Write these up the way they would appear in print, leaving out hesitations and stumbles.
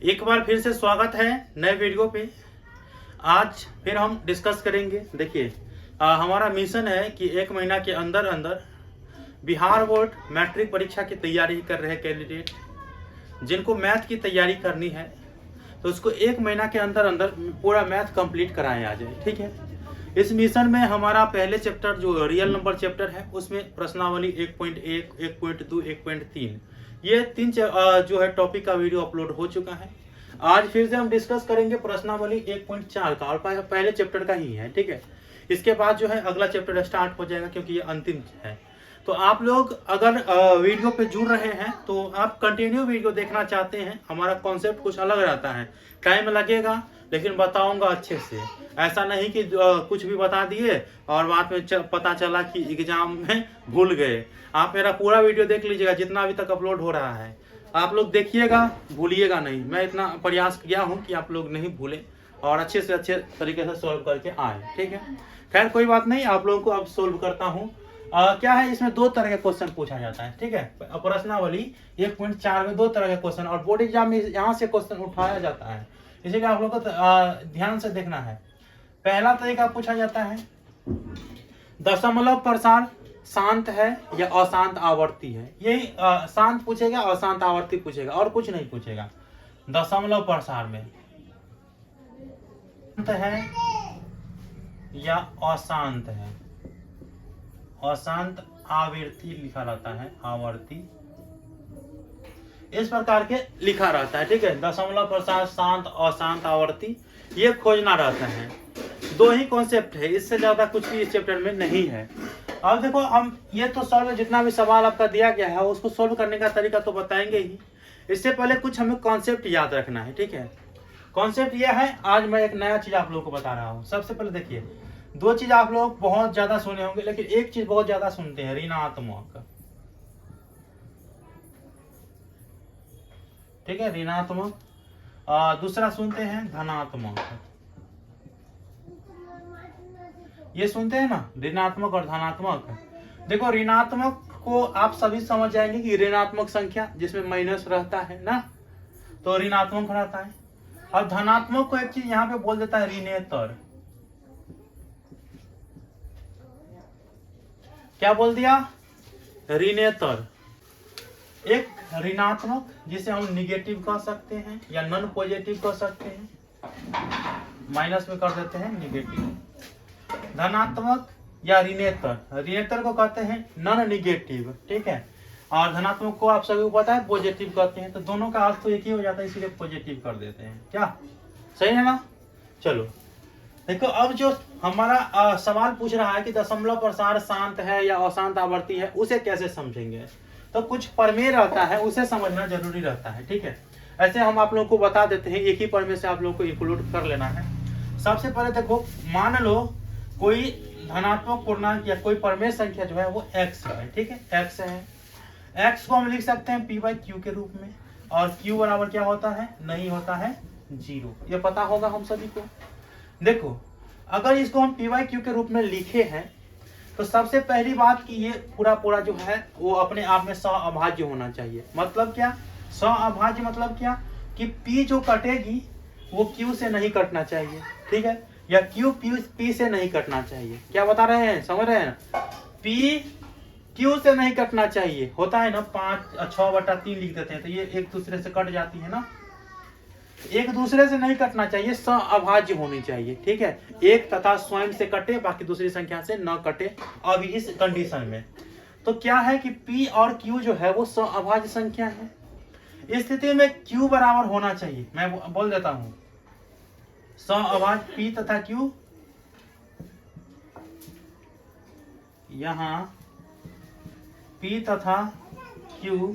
एक बार फिर से स्वागत है नए वीडियो पे। आज फिर हम डिस्कस करेंगे। देखिए हमारा मिशन है कि एक महीना के अंदर अंदर बिहार बोर्ड मैट्रिक परीक्षा की तैयारी कर रहे कैंडिडेट जिनको मैथ की तैयारी करनी है तो उसको एक महीना के अंदर अंदर पूरा मैथ कंप्लीट कराया आ जाए। ठीक है, इस मिशन में हमारा पहले चैप्टर जो रियल नंबर चैप्टर है उसमें प्रश्नावली 1.1, 1.2, 1.3 ये तीन जो है टॉपिक का वीडियो अपलोड हो चुका है। आज फिर से हम डिस्कस करेंगे प्रश्नावली 1.4 का और पहले चैप्टर का ही है। ठीक है, इसके बाद जो है अगला चैप्टर स्टार्ट हो जाएगा क्योंकि ये अंतिम है। तो आप लोग अगर वीडियो पे जुड़ रहे हैं तो आप कंटिन्यू वीडियो देखना चाहते हैं। हमारा कॉन्सेप्ट कुछ अलग रहता है, टाइम लगेगा लेकिन बताऊंगा अच्छे से। ऐसा नहीं कि कुछ भी बता दिए और बाद में पता चला कि एग्जाम में भूल गए। आप मेरा पूरा वीडियो देख लीजिएगा जितना अभी तक अपलोड हो रहा है, आप लोग देखिएगा, भूलिएगा नहीं। मैं इतना प्रयास किया हूँ कि आप लोग नहीं भूले और अच्छे से अच्छे तरीके से सोल्व करके आए। ठीक है, खैर कोई बात नहीं, आप लोगों को अब सोल्व करता हूँ। क्या है, इसमें दो तरह के क्वेश्चन पूछा जाता है। ठीक है, प्रश्नावली 1.4 में दो तरह के क्वेश्चन और बोर्ड एग्जाम में यहाँ से क्वेश्चन उठाया जाता है, इसीलिए आप लोगों को ध्यान से देखना है। पहला तरीका पूछा जाता है दशमलव प्रसार शांत है या अशांत आवर्ती है। यही शांत पूछेगा, अशांत आवर्ती पूछेगा और कुछ नहीं पूछेगा। दशमलव प्रसार में शांत है या अशांत है, अशांत आवृत्ति लिखा रहता है, आवर्ती इस प्रकार के लिखा रहता है। ठीक है, दशमलव प्रसार शांत अशांत आवर्ती ये खोजना रहता है। दो ही कॉन्सेप्ट है, इससे ज्यादा कुछ भी इस चैप्टर में नहीं है। अब देखो हम ये तो सॉल्व जितना भी सवाल आपका दिया गया है उसको सॉल्व करने का तरीका तो बताएंगे ही। इससे पहले कुछ हमें कॉन्सेप्ट याद रखना है। ठीक है, कॉन्सेप्ट यह है, आज मैं एक नया चीज आप लोगों को बता रहा हूँ। सबसे पहले देखिए, दो चीज आप लोग बहुत ज्यादा सुने होंगे लेकिन एक चीज बहुत ज्यादा सुनते हैं, ऋणात्मक। ठीक है, ऋणात्मक। दूसरा सुनते हैं धनात्मक। ये सुनते हैं ना, ऋणात्मक और धनात्मक। देखो ऋणात्मक को आप सभी समझ जाएंगे कि ऋणात्मक संख्या जिसमें माइनस रहता है ना, तो ऋणात्मक रहता है। और धनात्मक को एक चीज यहाँ पे बोल देता है ऋणेतर। क्या बोल दिया? ऋणेतर। एक ऋणात्मक जिसे हम निगेटिव कह सकते हैं या नॉन पॉजिटिव कह सकते हैं, माइनस में कर देते हैं निगेटिव। धनात्मक या ऋणेतर, ऋणेतर को कहते हैं नॉन निगेटिव। ठीक है, और धनात्मक को आप सभी को पता है पॉजिटिव कहते हैं। तो दोनों का अर्थ तो एक ही हो जाता है, इसीलिए पॉजिटिव कर देते हैं। क्या सही है ना? चलो देखो, अब जो हमारा सवाल पूछ रहा है कि दशमलव प्रसार शांत है या अशांत आवर्ती है, उसे कैसे समझेंगे? तो कुछ प्रमेय रहता है, उसे समझना जरूरी रहता है। ठीक है, ऐसे हम आप लोगों को बता देते हैं, एक ही प्रमेय से आप लोगों को इंक्लूड कर लेना है। सबसे पहले देखो, मान लो कोई धनात्मक पूर्णांक या कोई प्रमेय संख्या जो है वो x है। ठीक है, x है। x को हम लिख सकते हैं p/q के रूप में, और q बराबर क्या होता है? नहीं होता है 0। ये पता होगा हम सभी को। देखो अगर इसको हम p/q के रूप में लिखे हैं तो सबसे पहली बात कि ये पूरा जो है वो अपने आप में सअभाज्य होना चाहिए। मतलब क्या सअभाज्य? मतलब क्या कि p जो कटेगी वो q से नहीं कटना चाहिए। ठीक है, या q p से नहीं कटना चाहिए। क्या बता रहे हैं, समझ रहे हैं? p q से नहीं कटना चाहिए। होता है ना 5/6/3 लिख देते हैं तो ये एक दूसरे से कट जाती है ना, एक दूसरे से नहीं कटना चाहिए, सअभाज्य होनी चाहिए। ठीक है, एक तथा स्वयं से कटे, बाकी दूसरी संख्या से न कटे। अब इस कंडीशन में तो क्या है कि p और q जो है वो सअभाज्य संख्या है। इस स्थिति में q बराबर होना चाहिए, मैं बोल देता हूं सअभाज्य p तथा q। यहां p तथा q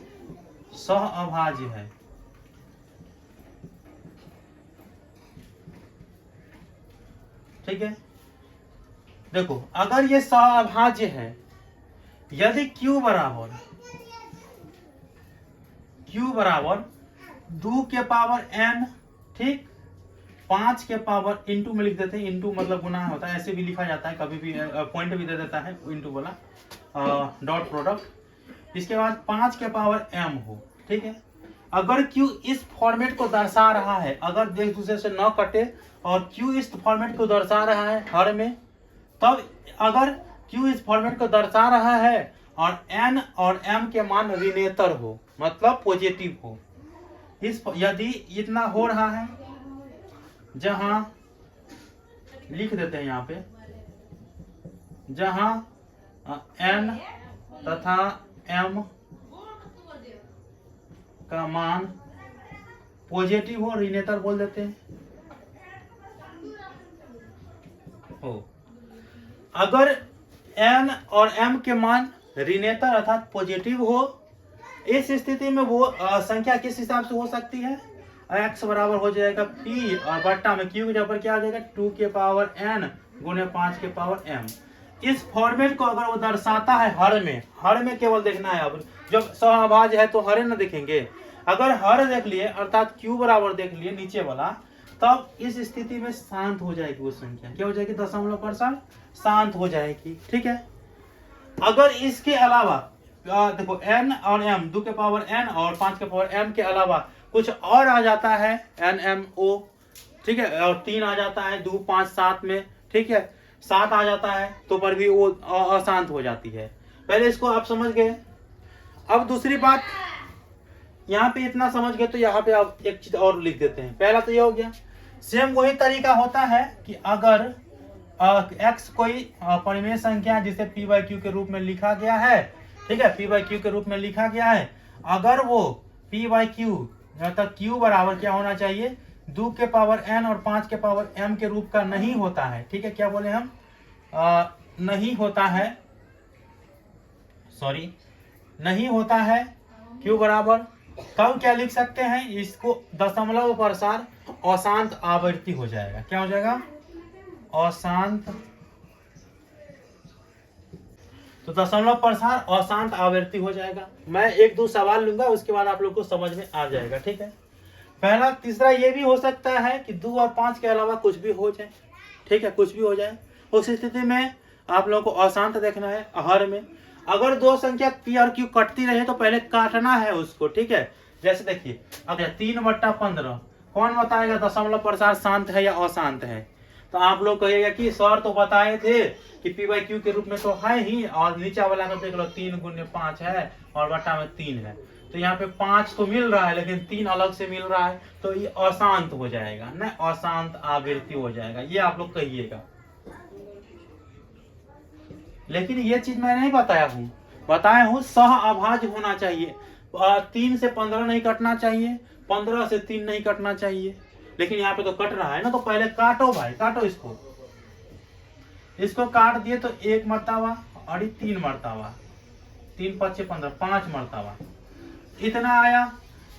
सअभाज्य है। ठीक है, देखो अगर ये सअभाज्य है, यदि q बराबर 2 के पावर n, ठीक, 5 के पावर इंटू में लिख देते हैं। इंटू मतलब गुना होता है, ऐसे भी लिखा जाता है, कभी भी पॉइंट भी दे देता है इंटू वाला, डॉट प्रोडक्ट। इसके बाद 5 के पावर m हो। ठीक है, अगर Q इस फॉर्मेट को दर्शा रहा है, अगर एक दूसरे से न कटे और Q इस फॉर्मेट को दर्शा रहा है हर में, तब अगर Q इस फॉर्मेट को दर्शा रहा है और N और M के मान ऋणेतर हो, मतलब पॉजिटिव हो, इस यदि इतना हो रहा है, जहां लिख देते हैं यहाँ पे, जहां N तथा M का मान पॉजिटिव हो, ऋणेतर बोल देते हैं हो। अगर N और M के मान ऋणेतर अर्थात पॉजिटिव हो, इस स्थिति में वो संख्या किस हिसाब से हो सकती है, x बराबर हो जाएगा p और बट्टा में q के जगह पर क्या आ जाएगा 2 के पावर n गुणे 5 के पावर m। इस फॉर्मेट को अगर वो दर्शाता है हर में केवल देखना है। अब जब सहभाज्य है तो हरे न देखेंगे, अगर हर देख लिए अर्थात q बराबर देख लिए नीचे वाला, तब इस स्थिति में शांत हो जाएगी वो संख्या। क्या हो जाएगी, दशमलव प्रसार शांत हो जाएगी। ठीक है, अगर इसके अलावा देखो n और m 2 के पावर n और 5 के पावर m के अलावा कुछ और आ जाता है n m o, ठीक है, और 3 आ जाता है 2 5 7 में, ठीक है, 7 आ जाता है तो पर भी वो अशांत हो जाती है। पहले इसको आप समझ गए। अब दूसरी बात, यहाँ पे इतना समझ गए तो यहाँ पे आप एक चीज और लिख देते हैं। पहला तो ये हो गया। सेम वही तरीका होता है कि अगर x कोई परिमेय संख्या जिसे p बाई क्यू के रूप में लिखा गया है, ठीक है, p बाई क्यू के रूप में लिखा गया है, अगर वो p बाई क्यू अर्थात q बराबर क्या होना चाहिए, 2 के पावर n और 5 के पावर m के रूप का नहीं होता है। ठीक है, क्या बोले हम, नहीं होता है, सॉरी नहीं होता है q बराबर, तब क्या लिख सकते हैं, इसको दशमलव प्रसार अशांत आवृत्ति हो जाएगा। क्या हो जाएगा, अशांत, तो दशमलव प्रसार अशांत आवृत्ति हो जाएगा। मैं एक दो सवाल लूंगा, उसके बाद आप लोग को समझ में आ जाएगा। ठीक है, पहला। तीसरा ये भी हो सकता है कि 2 और 5 के अलावा कुछ भी हो जाए। ठीक है, कुछ भी हो जाए, उस स्थिति में आप लोगों को अशांत देखना है हर में। अगर दो संख्या p और q कटती रहे तो पहले काटना है उसको। ठीक है, जैसे देखिए अगर 3/15, कौन बताएगा दशमलव प्रसार शांत है या अशांत है, तो आप लोग कहिएगा कि सर तो बताए थे कि p बाई क्यू के रूप में तो है ही, और नीचा वाला का देख लो 3 गुणे 5 है और बट्टा में 3 है, तो यहाँ पे 5 तो मिल रहा है लेकिन 3 अलग से मिल रहा है, तो ये अशांत हो जाएगा ना, अशांत आवृत्ति हो जाएगा, ये आप लोग कहिएगा। लेकिन ये चीज मैं नहीं बताया हूँ सहअभाज्य होना चाहिए। 3 से 15 नहीं कटना चाहिए, 15 से 3 नहीं कटना चाहिए, लेकिन यहाँ पे तो कट रहा है ना, तो पहले काटो भाई, काटो इसको काट दिए तो 1 मर्तबा और 3 मर्तबा, 3 5 15, 5 मर्तबा इतना आया।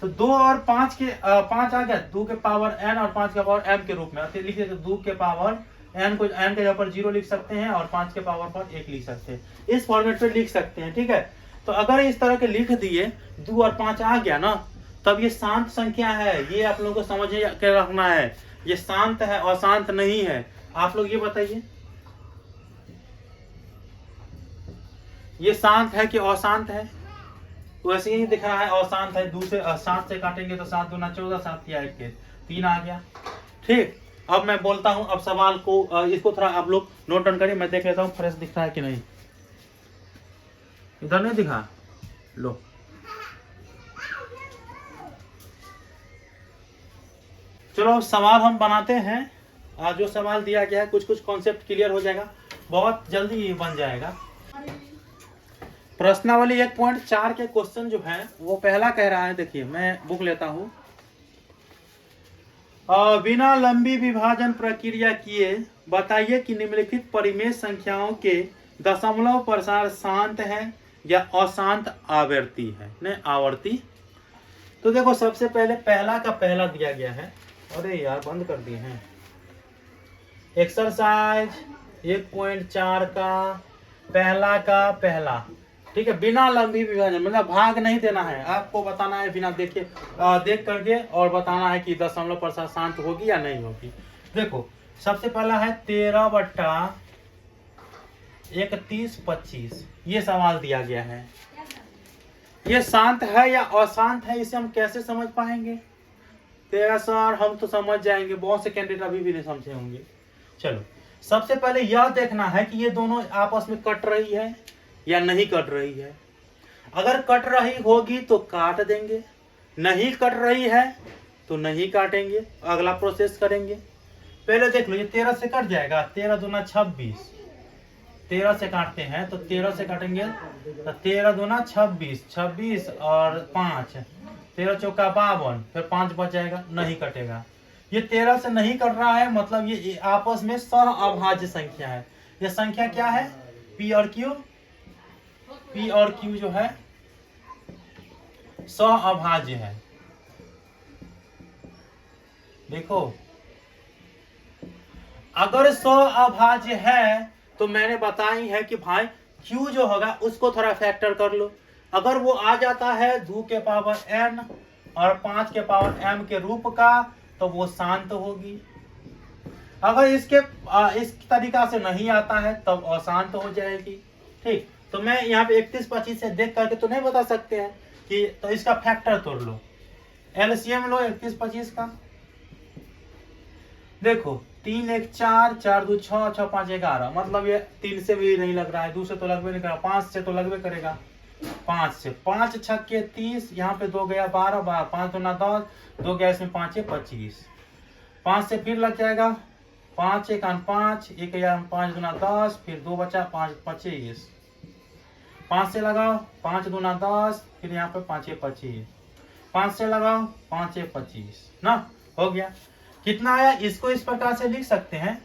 तो 2 और 5 के 5 आ गया 2 के पावर n और 5 के पावर m के रूप में लिखिए, तो 2 के पावर n को n के जगह पर 0 लिख सकते हैं और 5 के पावर पर 1 लिख सकते हैं, इस फॉर्मेट पे लिख सकते हैं। ठीक है, तो अगर इस तरह के लिख दिए 2 और 5 आ गया ना, तब ये शांत संख्या है, ये आप लोगों को समझ के रखना है, ये शांत है अशांत नहीं है। आप लोग ये बताइए, ये शांत है कि अशांत है, तो ऐसे ही दिख रहा है अशांत है। 2 से 7 से काटेंगे तो 7 दूना 14, 7 किया 1 3 आ गया। ठीक, अब मैं बोलता हूं, अब सवाल को इसको थोड़ा आप लोग नोट डाउन करिए, मैं देख लेता हूं फ्रेश दिख रहा है कि नहीं। इधर नहीं दिखा, लो चलो सवाल हम बनाते हैं। जो सवाल दिया गया है कुछ कॉन्सेप्ट क्लियर हो जाएगा, बहुत जल्दी ही बन जाएगा। प्रश्नावली 1.4 के क्वेश्चन जो है वो पहला कह रहा है, देखिए मैं बुक लेता हूं। बिना लंबी विभाजन प्रक्रिया किए बताइए कि निम्नलिखित परिमेय संख्याओं के दशमलव प्रसार शांत है या अशांत आवर्ती है, नहीं आवर्ती। तो देखो सबसे पहले पहला का पहला दिया गया है, अरे यार बंद कर दिए हैं। एक्सरसाइज 1.4 का पहला, ठीक है, बिना लंबी विभाजन, मतलब भाग नहीं देना है, आपको बताना है बिना देख करके और बताना है कि दशमलव प्रसार शांत होगी या नहीं होगी। देखो सबसे पहला है 13/31/25, ये सवाल दिया गया है। ये शांत है या अशांत है, इसे हम कैसे समझ पाएंगे? तो सर हम तो समझ जाएंगे, बहुत से कैंडिडेट अभी भी नहीं समझे होंगे। चलो सबसे पहले यह देखना है कि ये दोनों आपस में कट रही है या नहीं कट रही है। अगर कट रही होगी तो काट देंगे, नहीं कट रही है तो नहीं काटेंगे, अगला प्रोसेस करेंगे। पहले देख लो, ये 13 से कट जाएगा, 13 दूना 26, 13 से काटते हैं तो 13 से काटेंगे तो 13 दूना 26, 26 और 5, 13 चौका 52, फिर 5 बच जाएगा, नहीं कटेगा। ये 13 से नहीं कट रहा है, मतलब ये आपस में सहअभाज्य संख्या है। ये संख्या क्या है? पी और क्यू। पी और क्यू जो है सहअभाज्य है। देखो अगर सहअभाज्य है तो मैंने बताई है कि भाई Q जो होगा उसको थोड़ा फैक्टर कर लो। अगर वो आ जाता है 2 के पावर n और 5 के पावर m के रूप का तो वो शांत होगी। अगर इस तरीका से नहीं आता है तब अशांत हो जाएगी। ठीक, तो मैं यहाँ पे 31-25 से देख करके तो नहीं बता सकते हैं कि, तो इसका फैक्टर तोड़ लो, एलसीएम लो 31-25 का। देखो 3 1 4, 4 2 6, 6 5 11, मतलब ये 3 से भी नहीं लग रहा है, 2 से तो लगभग नहीं करेगा, 5 से तो लगभग करेगा, 5 से, 5 छक्के 30, यहाँ पे 2 गया 12, 5 दूना 10, 2 गया इसमें 5 25, 5 से फिर लग जाएगा, 5 1 5, 1 5 दूना 10, फिर 2 बचा 5 25, 5 से लगाओ 5 दूना 10, फिर यहाँ पे 5 25, 5 से लगाओ 5 25 ना, हो गया। कितना आया? इसको इस प्रकार से लिख सकते हैं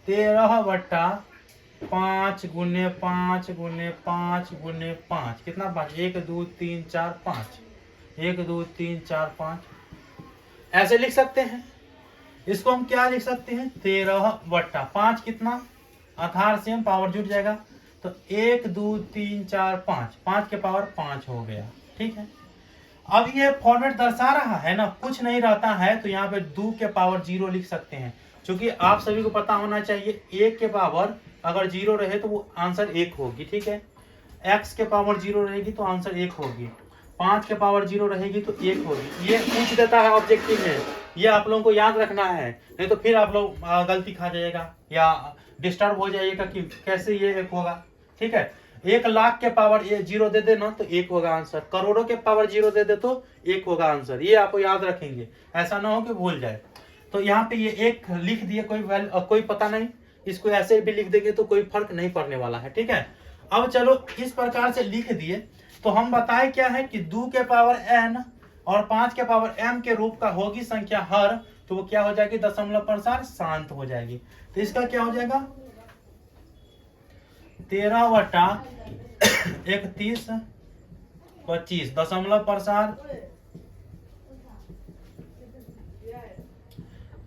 13/5 गुने 5 गुने 5 गुने 5, कितना 5, 1 2 3 4 5, 1 2 3 4 5, ऐसे लिख सकते हैं। इसको हम क्या लिख सकते हैं? 13/5, कितना आधार से हम पावर जुट जाएगा तो 1 2 3 4 5, 5 के पावर 5 हो गया। ठीक है, अब ये फॉर्मेट दर्शा रहा है ना, कुछ नहीं रहता है तो यहाँ पे 2 के पावर 0 लिख सकते हैं, क्योंकि आप सभी को पता होना चाहिए 1 के पावर अगर 0 रहे तो वो आंसर 1 होगी। ठीक है, x के पावर 0 रहेगी तो आंसर 1 होगी, 5 के पावर 0 रहेगी तो 1 होगी। ये पूछ देता है ऑब्जेक्टिव में, ये आप लोगों को याद रखना है, नहीं तो फिर आप लोग गलती खा जाएगा या डिस्टर्ब हो जाइएगा कि कैसे ये 1 होगा। ठीक है, 1 लाख के पावर 0 दे देना तो 1 होगा आंसर, करोड़ों के पावर 0 दे दे तो 1 होगा आंसर, ये आपको याद रखेंगे, ऐसा ना हो कि भूल जाए। तो यहाँ पे ये 1 लिख दिए, कोई पता नहीं, इसको ऐसे भी लिख देंगे तो कोई फर्क नहीं पड़ने वाला है। ठीक है, अब चलो इस प्रकार से लिख दिए तो हम बताए क्या है कि 2 के पावर n और 5 के पावर m के रूप का होगी संख्या हर, तो वो क्या हो जाएगी? दशमलव प्रसार शांत हो जाएगी। तो इसका क्या हो जाएगा? 13/31/25 दशमलव प्रसार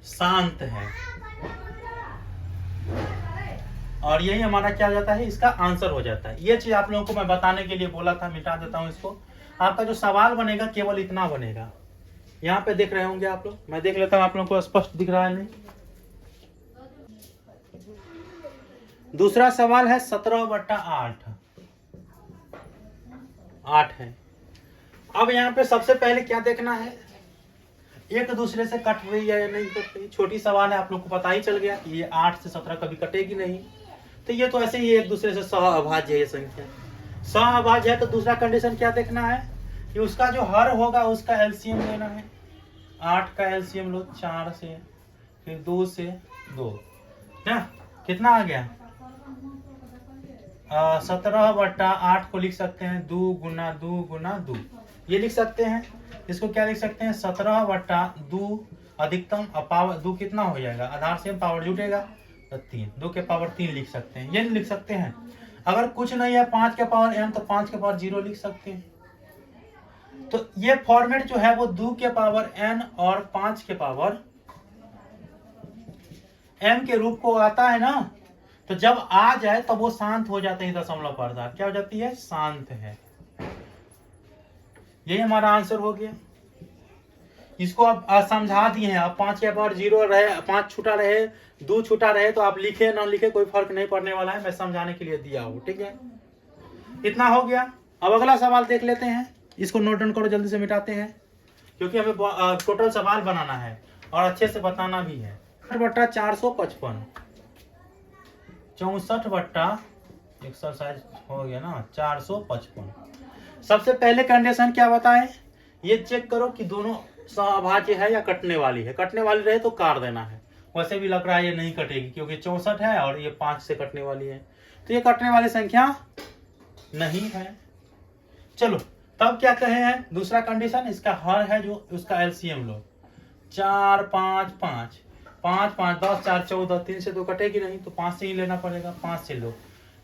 शांत है, और यही हमारा क्या हो जाता है? इसका आंसर हो जाता है। ये चीज आप लोगों को मैं बताने के लिए बोला था, मिटा देता हूं इसको। आपका जो सवाल बनेगा केवल इतना बनेगा, यहाँ पे देख रहे होंगे आप लोग, मैं देख लेता हूँ आप लोगों को स्पष्ट दिख रहा है नहीं। दूसरा सवाल है 17/8, 8 है। अब यहाँ पे सबसे पहले क्या देखना है? एक दूसरे से कट रही है या नहीं कट रही। छोटी सवाल है, आप लोग को पता ही चल गया कि ये 8 से 17 कभी कटेगी नहीं, तो ये तो ऐसे ही एक दूसरे से सहअभाज्य है। ये संख्या सहअभाज्य है तो दूसरा कंडीशन क्या देखना है कि उसका जो हर होगा उसका एलसीएम लेना है। 8 का एलसीएम लो 4 से, फिर 2 से 2 ना, कितना आ गया? 17/8 को लिख सकते हैं 2 गुना 2 गुना 2, ये लिख सकते हैं। इसको क्या लिख सकते हैं? 17/2 अधिकतम, पावर 2 कितना हो जाएगा? आधार से पावर जुटेगा तो 3, 2 के पावर 3 लिख सकते हैं, ये लिख सकते हैं। अगर कुछ नहीं है 5 के पावर m तो 5 के पावर 0 लिख सकते हैं। तो ये फॉर्मेट जो है वो 2 के पावर n और 5 के पावर m के रूप को आता है ना, तो जब आ जाए तब वो शांत हो जाते हैं। दशमलव प्रसार क्या हो जाती है? शांत है। यही हमारा आंसर हो गया। इसको आप समझा दिए हैं। अब 5 के पावर 0 रहे, 5 छूटा रहे, 2 छूटा रहे तो आप लिखे ना लिखे कोई फर्क नहीं पड़ने वाला है, मैं समझाने के लिए दिया हूं। ठीक है, इतना हो गया। अब अगला सवाल देख लेते हैं, इसको नोट डाउन करो, जल्दी से मिटाते हैं क्योंकि हमें टोटल सवाल बनाना है और अच्छे से बताना भी है। 6455 64 एक्सरसाइज हो गया ना 455। सबसे पहले कंडीशन क्या बताएं, ये चेक करो कि दोनों अभाज्य है या कटने वाली है। कटने वाली रहे तो काट देना है, वैसे भी लग रहा है ये नहीं कटेगी क्योंकि 64 है और ये 5 से कटने वाली है, तो ये कटने वाली संख्या नहीं है। चलो तब क्या कहे हैं, दूसरा कंडीशन, इसका हर है जो उसका एलसीएम लो। 4 5 5 5 5 10 4 14, 3 से तो कटेगी नहीं तो 5 से ही लेना पड़ेगा। 5 से लो,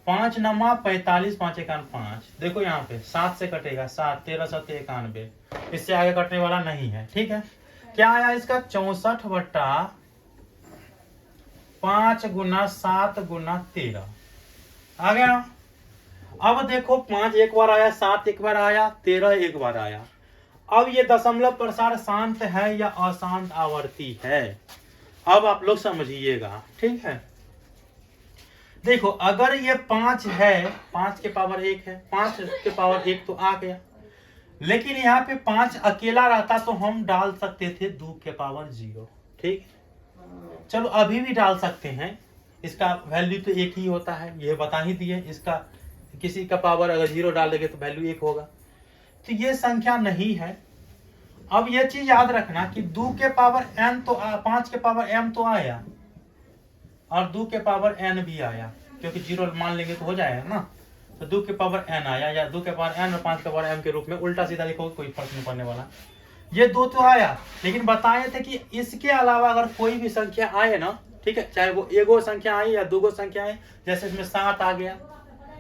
5 नमा 45, 5 एकान 5, देखो यहाँ पे 7 से कटेगा 7, 13 7 91, इससे आगे कटने वाला नहीं है। ठीक है, क्या आया इसका 64 बट्टा 5 गुना 7 गुना 13 आ गया। अब देखो 5 एक बार आया, 7 एक बार आया, 13 एक बार आया। अब ये दशमलव प्रसार शांत है या अशांत आवर्ती है, अब आप लोग समझिएगा। ठीक है, देखो अगर ये 5 है, 5 के पावर 1 है, 5 के पावर 1 तो आ गया, लेकिन यहाँ पे 5 अकेला रहता तो हम डाल सकते थे 2 के पावर 0। ठीक, चलो अभी भी डाल सकते हैं, इसका वैल्यू तो एक ही होता है, ये बता ही दिए। इसका किसी का पावर अगर 0 डाल देंगे तो वैल्यू 1 होगा, तो ये संख्या नहीं है। अब ये चीज याद रखना कि 2 के पावर n तो 5 के पावर m तो आया और 2 के पावर n भी आया, क्योंकि 0 मान लेंगे तो हो जाएगा ना। तो 2 के पावर n आया या 2 के पावर n और 5 के पावर m के रूप में उल्टा सीधा लिखोगे कोई फर्क नहीं पड़ने वाला। ये 2 तो आया, लेकिन बताए थे कि इसके अलावा अगर कोई भी संख्या आए ना, ठीक है, चाहे वो एगो संख्या आए या 2 संख्या आए, जैसे इसमें 7 आ गया,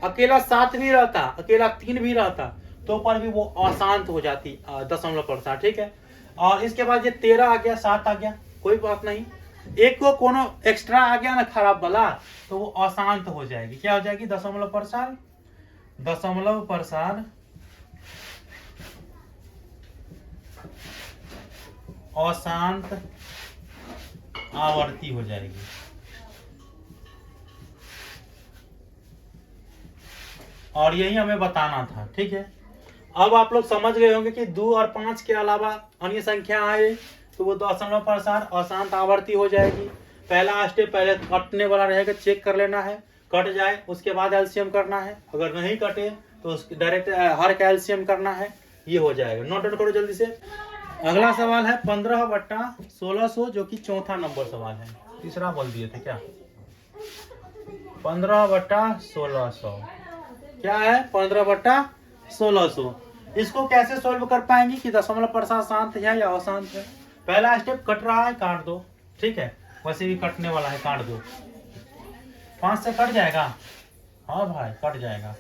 अकेला 7 भी रहता, अकेला 3 भी रहता, तो पर भी वो अशांत हो जाती दशमलव प्रसार। ठीक है, और इसके बाद ये 13 आ गया, 7 आ गया, कोई बात नहीं, एक को कोनो एक्स्ट्रा आ गया ना खराब वाला, तो वो अशांत हो जाएगी। क्या हो जाएगी, दशमलव प्रसार, दशमलव प्रसार अशांत आवर्ती हो जाएगी। और यही हमें बताना था। ठीक है, अब आप लोग समझ गए होंगे कि 2 और 5 के अलावा अन्य संख्या आए तो वो दशमलव प्रसार अशांत आवर्ती हो जाएगी। पहला स्टेप पहले कटने वाला रहेगा, चेक कर लेना है, कट जाए उसके बाद एलसीएम करना है, अगर नहीं कटे तो डायरेक्ट हर का एलसीएम करना है, ये हो जाएगा। नोट डाउन करो जल्दी से। अगला सवाल है 15 बट्टा 1600, जो कि चौथा नंबर सवाल है, तीसरा बोल दिए थे क्या। 15 बट्टा 1600 क्या है, 15 बट्टा 1600। इसको कैसे सॉल्व कर पाएंगे कि दशमलव प्रसार शांत है या अशांत है। पहला स्टेप, कट रहा है काट दो, ठीक है, वैसे भी कटने वाला है, काट दो। 5 से कट जाएगा, हाँ भाई कट जाएगा,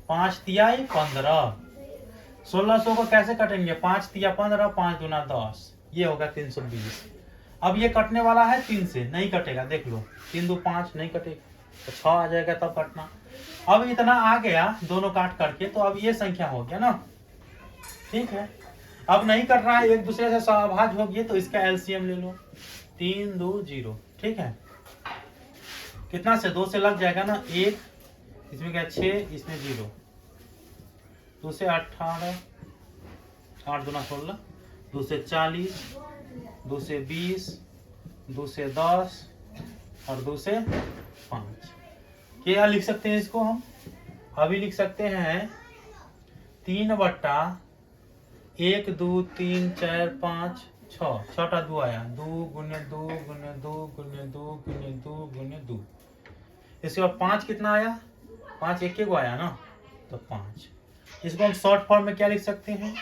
5 तिहाई 15। 1600 को कैसे कटेंगे, 5 तिया 15, 5 दूना 10, ये होगा 320। अब ये कटने वाला है 3 से, नहीं कटेगा, देख लो 3 2 5 नहीं कटेगा, तो 6 आ जाएगा तब कटना। अब इतना आ गया दोनों काट करके, तो अब ये संख्या हो गया ना। ठीक है, अब नहीं कट रहा है, एक दूसरे से सहभाज्य हो गया, तो इसका एलसीएम ले लो, 3 2 0। ठीक है, कितना से 2 से लग जाएगा ना, 1, इसमें क्या 6, इसमें 0, 2 से 18, 8 दूना 16, 2 से 40, 2 से 20, 2 से 10 और 2 से 5। क्या लिख सकते हैं इसको हम, अभी लिख सकते हैं 3 बट्टा 1 2 3 4 5 6, छोटा 2 आया, 2 गुने 2 गुने 2 गुने 2 गुने 2 गुने 2। इसके बाद 5 कितना आया, 5 एक को आया ना, तो 5। इसको हम शॉर्ट फॉर्म में क्या लिख सकते हैं,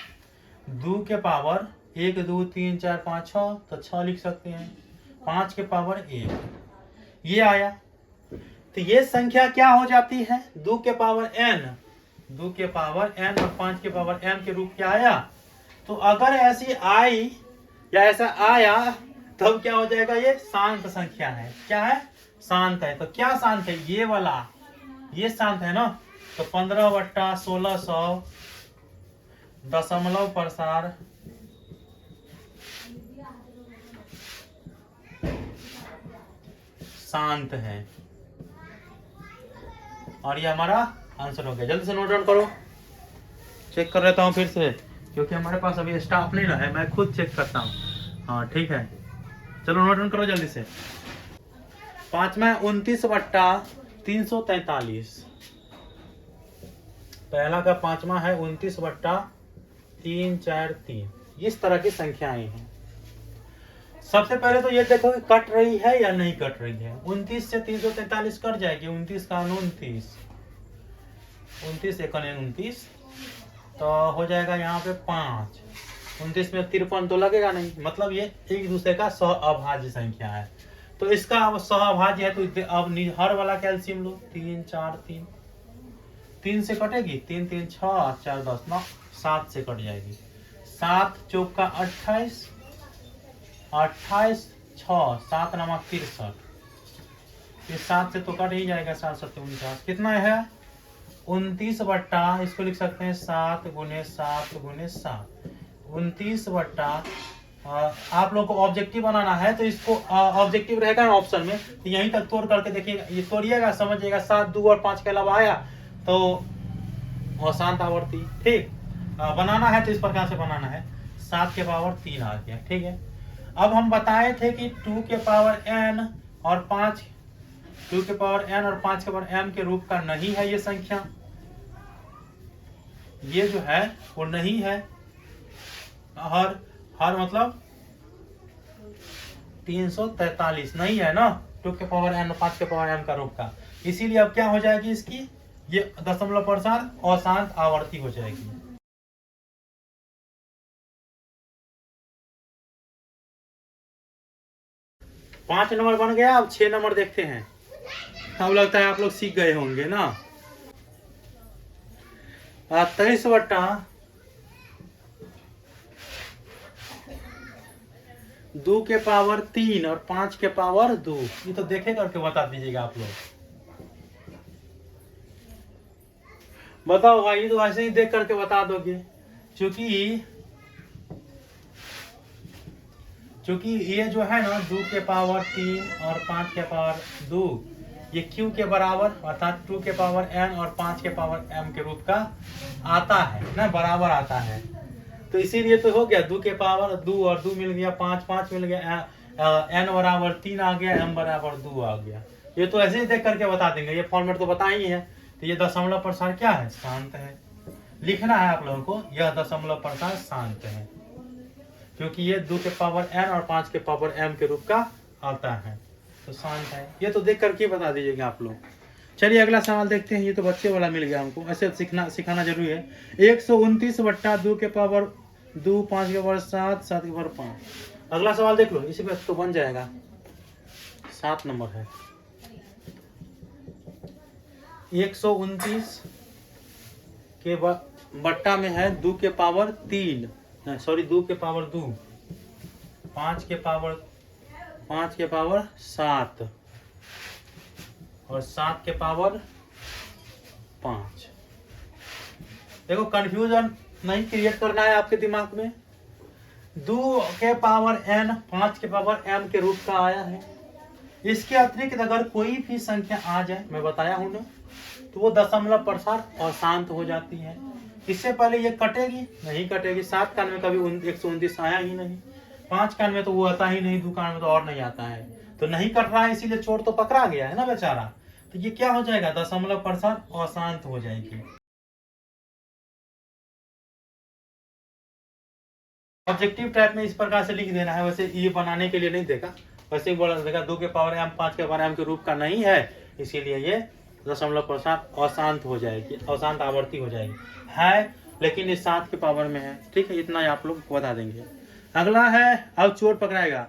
2 के पावर 1 2 3 4 5 6, तो 6 लिख सकते हैं, 5 के पावर 1 ये आया। तो ये संख्या क्या हो जाती है, 2 के पावर n, 2 के पावर n और 5 के पावर m के रूप क्या आया। तो अगर ऐसी आई या ऐसा आया तब क्या हो जाएगा, ये शांत संख्या है। क्या है, शांत है। तो क्या शांत है, ये वाला, ये शांत है ना। तो 15 बट्टा 1600 दशमलव प्रसार शांत है, और ये हमारा आंसर हो गया। जल्दी से नोट डाउन करो। चेक कर लेता हूँ फिर से, क्योंकि हमारे पास अभी स्टाफ नहीं रहा है, मैं खुद चेक करता हूँ। हाँ ठीक है, चलो नोट डाउन करो जल्दी से। पांचवा 29/343। पहला का पांचवा है 29/343। इस तरह की संख्याएं हैं। सबसे पहले तो ये देखो कि कट रही है या नहीं कट रही है। 29 से 343 कट जाएगी। 29 का 29, 29 एक 29, तो हो जाएगा यहाँ पे 5। 29 में 53 तो लगेगा नहीं, मतलब ये एक दूसरे का सहअभाज्य संख्या है। तो इसका अब सहअभाज्य है, तो अब हर वाला कैल्शियम लो। 3 4 3, 3 से कटेगी, 3 3 6 4 10 9, 7 से कट जाएगी। 7 चौक का 28, 28 6 7 नमक 63। ये 7 से तो कट ही जाएगा। 7 7 49 कितना है? 29 बट्टा, इसको लिख सकते हैं 7 गुने 7 गुने 7। 29 बट्टा, आप लोग को ऑब्जेक्टिव बनाना है तो इसको ऑब्जेक्टिव रहेगा ना ऑप्शन में, तो यहीं तक तोड़ करके देखिएगा, ये तोड़िएगा समझिएगा। 7 2 और 5 के अलावा आया तो अशांत आवर्ती। ठीक, बनाना है तो इस प्रकार से बनाना है। 7 के पावर 3 आ गया। ठीक है, अब हम बताए थे कि 2 के पावर n और 5, 2 के पावर n और 5 के पावर m के रूप का नहीं है ये संख्या। ये जो है वो नहीं है। हर मतलब 343 नहीं है ना, 2 के पावर n और 5 के पावर m का रूप का। इसीलिए अब क्या हो जाएगी इसकी, ये दशमलव प्रसार अशांत आवर्ती हो जाएगी। पांच नंबर बन गया। अब 6 नंबर देखते हैं। अब लगता है आप लोग सीख गए होंगे ना। 23 बट्टा 2 के पावर 3 और 5 के पावर 2। ये तो देखे करके बता दीजिएगा आप लोग। बताओ भाई, तो ऐसे ही देख करके बता दोगे, क्योंकि ये जो है ना 2 के पावर 3 और 5 के पावर 2, ये q के बराबर अर्थात 2 के पावर n और 5 के पावर m के रूप का आता है ना, बराबर आता है। तो इसीलिए तो हो गया 2 के पावर 2 और 2 मिल गया, 5 5 मिल गया, n बराबर 3 आ गया, m बराबर 2 आ गया। ये तो ऐसे ही देख करके बता देंगे, ये फॉर्मेट तो बता ही है। तो ये दशमलव प्रसार क्या है? शांत है। लिखना है आप लोगों को, यह दशमलव प्रसार शांत है, क्योंकि ये 2 के पावर n और 5 के पावर m के रूप का आता है, तो शांत है। ये तो देख करके बता दीजिएगा आप लोग। चलिए अगला सवाल देखते हैं। ये तो बच्चे वाला मिल गया हमको, ऐसे सिखाना जरूरी है। 129 बट्टा 2 के पावर 2, 5 के पावर 7, 7 के पावर 5। अगला सवाल देख लो, इसी पे तो बन जाएगा। 7 नंबर है। 129 के बट्टा में है 2 के पावर 3, सॉरी 2 के पावर 2, 5 के पावर 7 और 7 के पावर 5। देखो कंफ्यूजन नहीं क्रिएट करना है आपके दिमाग में। 2 के पावर n 5 के पावर m के रूप का आया है। इसके अतिरिक्त अगर कोई भी संख्या आ जाए, मैं बताया हूं ना, तो वो दशमलव प्रसार अशांत हो जाती है। इससे पहले ये कटेगी नहीं कटेगी। 7 कान में कभी 129 आया ही नहीं, 5 कान में तो वो आता ही नहीं, 2 कान में तो और नहीं आता है, तो नहीं कट रहा है, इसीलिए चोर तो पकड़ा गया है ना बेचारा। तो ये क्या हो जाएगा? दशमलव प्रसार अशांत हो जाएगी। ऑब्जेक्टिव टाइप में इस प्रकार से लिख देना है। वैसे ये बनाने के लिए नहीं देखा, वैसे ही बोला देखा 2 के पावर m 5 के पावर m के रूप का नहीं है, इसीलिए ये दशमलव प्रसार अशांत हो जाएगी, अशांत आवर्ती हो जाएगी है, लेकिन ये 7 के पावर में है। ठीक है, इतना आप लोग बता देंगे। अगला है, अब चोर पकड़ाएगा।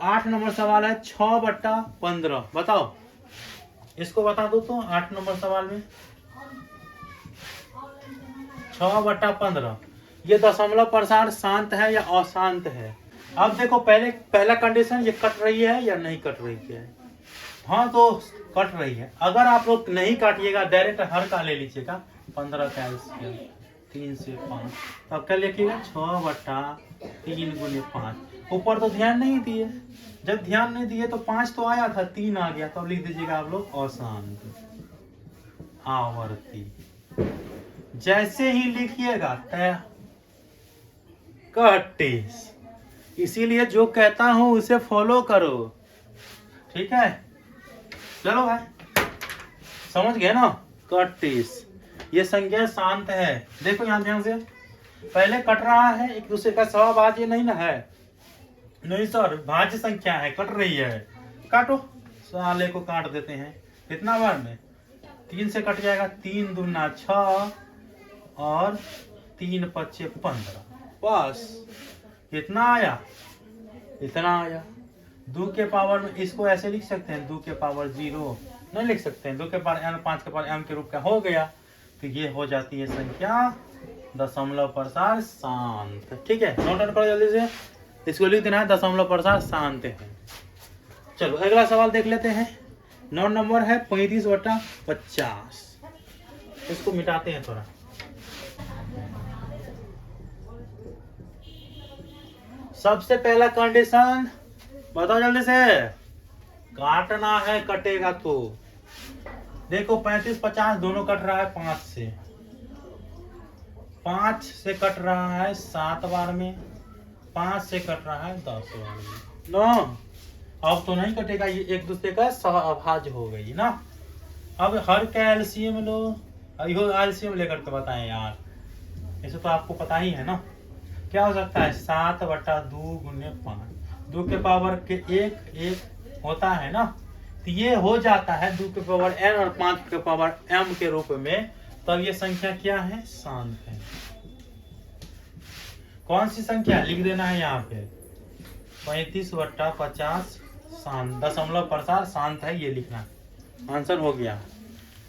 8 नंबर सवाल है 6 बट्टा 15। बताओ, इसको बता दो तो। 8 नंबर सवाल में 6 बट्टा 15, ये दशमलव प्रसार शांत है या अशांत है? अब देखो, पहला कंडीशन, ये कट रही है या नहीं कट रही है? हाँ तो कट रही है। अगर आप लोग नहीं काटिएगा, डायरेक्ट हर का ले लीजिएगा, 15 का 3 से 5, तब क्या लिखिएगा? 6 बट्टा 3 गुने 5। ऊपर तो ध्यान नहीं दिए, जब ध्यान नहीं दिए तो 5 तो आया था, 3 आ गया, तब लिख दीजिएगा आप लोग अशांत आवर्ती। जैसे ही लिखिएगा 31। इसीलिए जो कहता हूं उसे फॉलो करो, ठीक है। चलो भाई, समझ गए ना। 31 ये संख्या शांत है। देखो यहाँ ध्यान से, पहले कट रहा है, एक दूसरे का सहभाज्य नहीं ना है, नहीं सर भाज्य संख्या है, कट रही है। काटो, साले को काट देते हैं। कितना बार में 3 से कट जाएगा, 3 दूना 6 और 3 पच्चे 15। बस कितना आया, इतना आया। 2 के पावर में इसको ऐसे लिख सकते हैं, 2 के पावर 0 नहीं लिख सकते हैं, 2 के पावर n, 5 के पावर m के रूप का हो गया। तो ये हो जाती है संख्या दशमलव प्रसार शांत, ठीक है। नोट डाउन करो जल्दी से, इसको लिख देना है दशमलव प्रसार शांत है। चलो अगला सवाल देख लेते हैं। 9 नंबर है 35/50। इसको मिटाते हैं थोड़ा। सबसे पहला कंडीशन बताओ जल्दी से, काटना है, कटेगा तो। देखो 35-50 दोनों कट रहा है 5 से, 5 से कट रहा है 7 बार में, 5 से कट रहा है 10 बार में। नो, अब तो नहीं कटेगा, ये एक दूसरे का सहभाज्य हो गई ना। अब हर का एलसीएम लो, यो एलसीएम लेकर के बताएं यार, ऐसे तो आपको पता ही है ना। क्या हो सकता है 7/2 गुने 5, 2 के पावर के 1 होता है ना, तो ये हो जाता है 2 के पावर n और 5 के पावर m के रूप में। तब ये संख्या क्या है, शांत है। कौन सी संख्या लिख देना है यहाँ पे, 35/50 शांत, दशमलव प्रसार शांत है, ये लिखना। आंसर हो गया।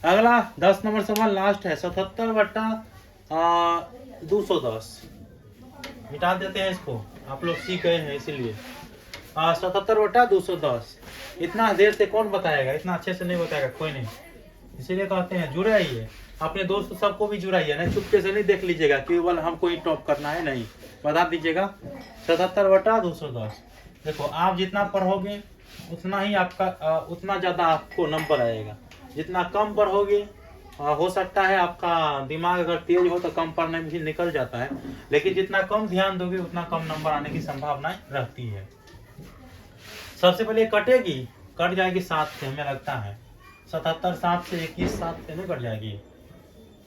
अगला 10 नंबर सवाल लास्ट है, 77/210। मिटा देते हैं इसको, आप लोग सीख गए हैं इसीलिए। 77/210। इतना देर से कौन बताएगा, इतना अच्छे से नहीं बताएगा कोई नहीं, इसीलिए कहते हैं जुड़ाइए, अपने दोस्त सबको भी जुड़ाइए, नहीं चुपके से नहीं देख लीजिएगा केवल हमको ही टॉप करना है, नहीं बता दीजिएगा। 77/210। देखो आप जितना पढ़ोगे उतना ही आपका उतना ज्यादा आपको नंबर आएगा। जितना कम पढ़ोगे हो सकता है आपका दिमाग अगर तेज हो तो कम पढ़ने में भी निकल जाता है, लेकिन जितना कम ध्यान दोगे उतना कम नंबर आने की संभावना रहती है। सबसे पहले कटेगी, कट जाएगी 7 से, हमें लगता है 77 7 से 21 7 से नहीं कट जाएगी।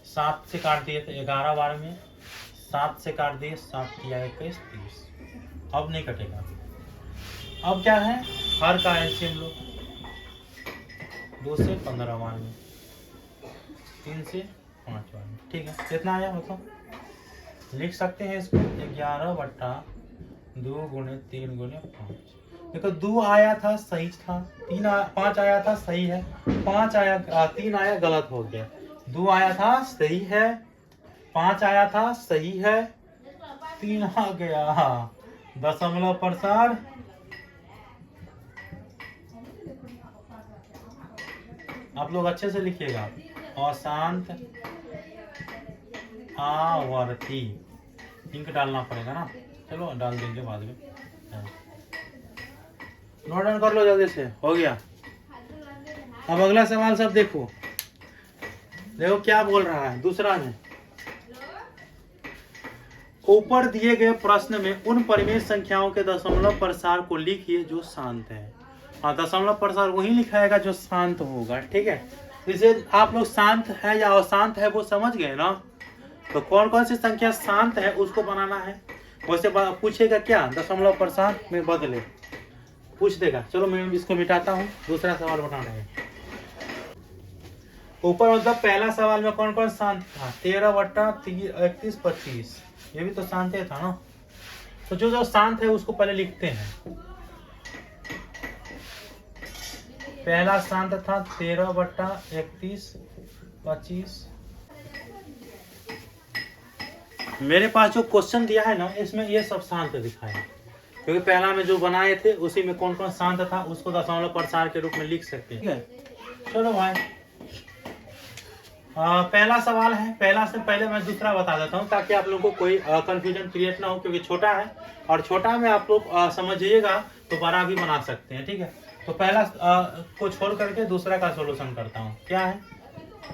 7 से काट दिए तो 11 बार में, 7 से काट दिए 7 या 21 30। अब नहीं कटेगा। अब क्या है, हर का एलसीएम लो, 2 से 15 बार में, 3 से 5 बार में, ठीक है। कितना आया बताओ, लिख सकते हैं इसको 11/2 गुने 3 गुने 5। देखो 2 आया था सही था, 5 आया था सही है, 5 आया 3 आया गलत हो गया, 2 आया था सही है, 5 आया था सही है, 3 आ गया दशमलव प्रसार आप लोग अच्छे से लिखिएगा। अशांत आवर्ती, इंक डालना पड़ेगा ना, चलो डाल देंगे बाद में। नोट डाउन कर लो जल्दी से, हो गया। अब अगला सवाल सब देखो, देखो क्या बोल रहा है दूसरा में। ऊपर दिए गए प्रश्न में उन परिमेय संख्याओं के दशमलव प्रसार को लिखिए जो शांत है। हाँ, दशमलव प्रसार वही लिखाएगा जो शांत होगा, ठीक है। इसे आप लोग शांत है या अशांत है वो समझ गए ना। तो कौन कौन सी संख्या शांत है उसको बनाना है। वैसे पूछेगा क्या, दशमलव प्रसार में बदले पूछ देगा। चलो मैं इसको मिटाता हूँ, दूसरा सवाल बनाना है। ऊपर मतलब पहला सवाल में कौन कौन शांत था, 13/31 25, ये भी तो शांत था ना। तो जो जो शांत है उसको पहले लिखते हैं। पहला शांत था 13/31 25। मेरे पास जो क्वेश्चन दिया है ना इसमें ये सब शांत दिखाया है, क्योंकि पहला में जो बनाए थे उसी में कौन कौन शांत था उसको दशमलव प्रसार के रूप में लिख सकते हैं, ठीक है। चलो भाई पहला सवाल है, पहला से पहले मैं दूसरा बता देता हूँ ताकि आप लोगों को कोई कंफ्यूजन क्रिएट ना हो, क्योंकि छोटा है और छोटा में आप लोग समझिएगा तो बड़ा भी बना सकते हैं, ठीक है। तो पहला को छोड़ करके दूसरा का सोल्यूशन करता हूँ। क्या है,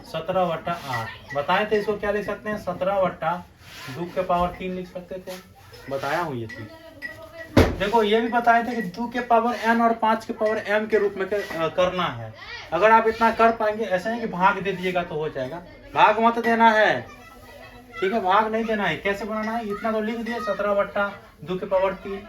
17/8 बताए थे। इसको क्या लिख सकते हैं? 17/2 के पावर 3 लिख सकते थे, बताया हूँ ये चीज। देखो ये भी बताए थे कि 2 के पावर n और 5 के पावर m के रूप में करना है। अगर आप इतना कर पाएंगे, ऐसा नहीं कि भाग दे दिएगा तो हो जाएगा, भाग मत देना है, ठीक है, भाग नहीं देना है। कैसे बनाना है? इतना तो लिख दिए 17/2 के पावर 3।